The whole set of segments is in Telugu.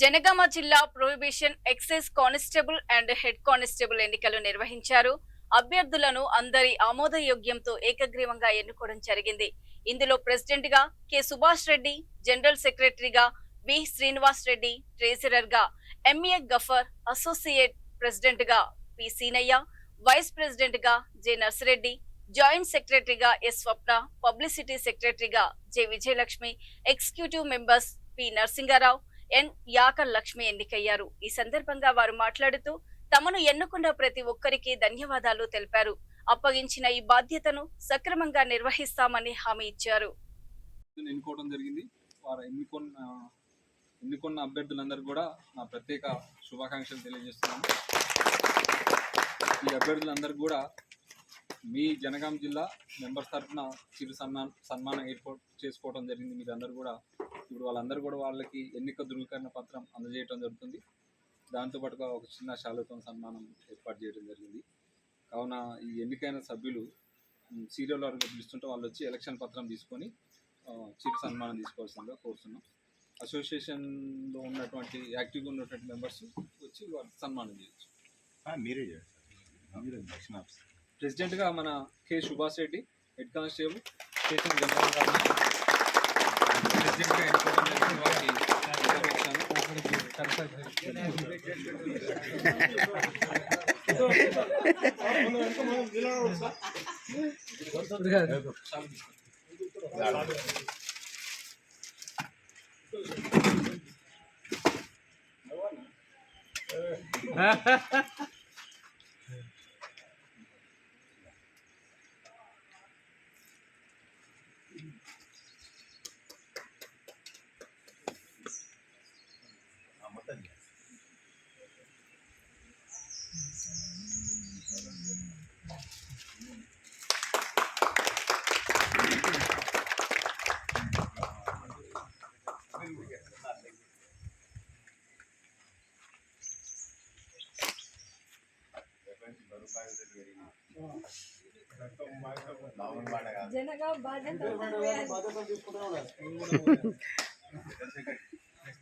జనగామ జిల్లా prohibition excise constable and head constable ఎన్నికలు నిర్వహించారు. అభ్యర్థులను అందరి ఆమోదయోగ్యంతో ఏకగ్రీవంగా ఎన్నుకోవడం జరిగింది. ఇందులో ప్రెసిడెంట్ గా కె సుభాష్ రెడ్డి, జనరల్ సెక్రటరీగా వి శ్రీనివాస్ రెడ్డి, ట్రెజరర్ గా ఎంఏ గఫర్, అసోసియేట్ ప్రెసిడెంట్ గా పి సీనయ్య, వైస్ ప్రెసిడెంట్ గా జె నర్సిరెడ్డి, జాయింట్ సెక్రటరీగా ఎస్ స్వప్న, పబ్లిసిటీ సెక్రటరీగా J Vijayalakshmi, executive members P Narasingarao, N Yakar Lakshmi ఎన్నికయ్యారు. ఈ సందర్భంగా వారు మాట్లాడుతూ తమను ఎన్నుకున్న ప్రతి ఒక్కరికి ధన్యవాదాలు తెలిపారు. అప్పగించిన ఈ బాధ్యతను సక్రమంగా నిర్వహిస్తామని హామీ ఇచ్చారు. ఎన్నుకోవడం జరిగింది. వారు ఎన్నుకున్న అభ్యర్థులందరూ కూడా నా ప్రత్యేక శుభాకాంక్షలు తెలియజేస్తున్నాను. ఈ అభ్యర్థులందరూ కూడా మీ జనగాం జిల్లా మెంబర్స్ తరఫున చిరు సన్మానం ఏర్పాటు చేసుకోవడం జరిగింది. మీరందరూ కూడా ఇప్పుడు వాళ్ళందరూ కూడా వాళ్ళకి ఎన్నిక ధృవీకరణ పత్రం అందజేయడం జరుగుతుంది. దాంతోపాటుగా ఒక చిన్న శాలుతో సన్మానం ఏర్పాటు చేయడం జరిగింది. కావున ఈ ఎన్నికైన సభ్యులు సీరియల్ వారికి పిలుస్తుంటే వాళ్ళు వచ్చి ఎలక్షన్ పత్రం తీసుకొని చిరు సన్మానం తీసుకోవాల్సిందిగా కోరుతున్నాం. అసోసియేషన్లో ఉన్నటువంటి యాక్టివ్గా ఉన్నటువంటి మెంబర్స్ వచ్చి వాళ్ళు సన్మానం చేయొచ్చు. మీరే ప్రెసిడెంట్గా మన K Subhash Reddy, head constable station general గారు ప్రెసిడెంట్గా ఎన్నుకోవడం జరిగింది.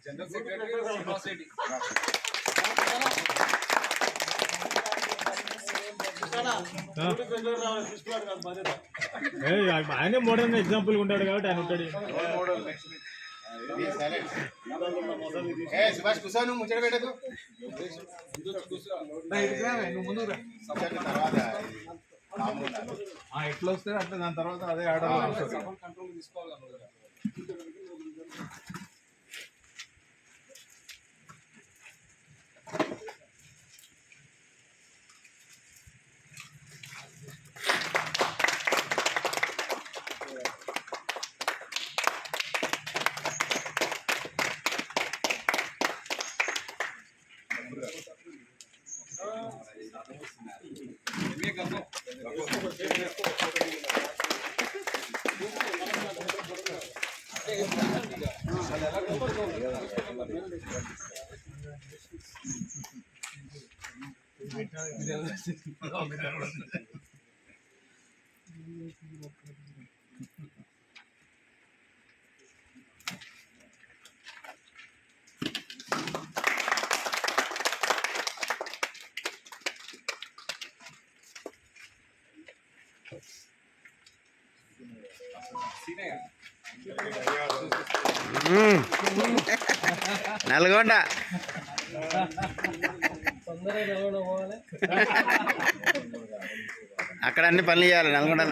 General secretary Srinivas Reddy. ఆయనే మోడర్న్ ఎగ్జాంపుల్ ఉంటాడు కాబట్టి ఆయన ఉంటాడు. సుభాష్ కూర్చో, నువ్వు ముచ్చట పెట్టదు. ఎట్లా వస్తే అట్లా దాని తర్వాత అదే ఆర్డర్ కంట్రోల్ తీసుకోవాలి. నల్గొండ అక్కడ అన్ని పనులు చేయాలి. నల్గొండ